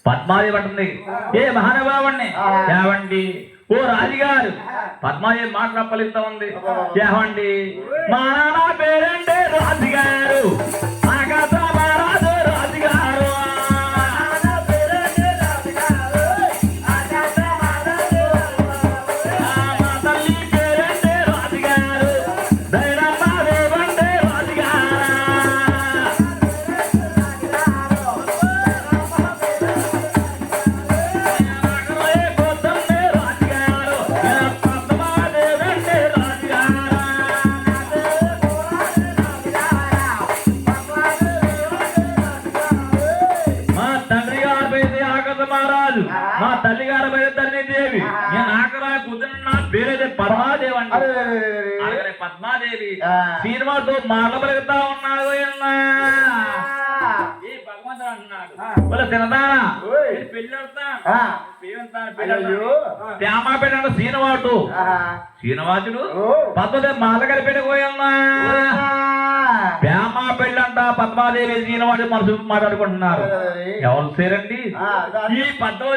పద్మాదేవి అంటుంది, ఏ మహానుభావుణ్ణి ఏవండి ఓ రాజుగారు. పద్మాదేవి మాట పలుకుతా ఉంది, ఏవండి మా నాన్న పేరంటే రాజుగారు, ఆకాశ మహారాజు రాజుగారు. మా తల్లి పేరంటే రాజుగారు, దైరమ్మ దేవంటే రాజుగారు. మహారాజు మా తల్లి గారి పేరు ధరణీదేవి, నేను ఆఖరా కుదిరిన పేరైతే పద్మాదేవి అండి. అలాగే పద్మాదేవి శ్రీనివాసుతో మాటలుగుతా ఉన్నాడు. భగవంతుడు అంటున్నాడు, తినదానా పెళ్లి శ్యామాపేట అంటే శ్రీనివాసుడు. శ్రీనివాసుడు పద్మదేవి మాల కలిపేట పోయన్నా ప్రేమ పెళ్ళంట. పద్మాదేవి శ్రీనివాసుడు మనసు మాట్లాడుకుంటున్నారు. ఎవరు సేరండి ఈ 10వ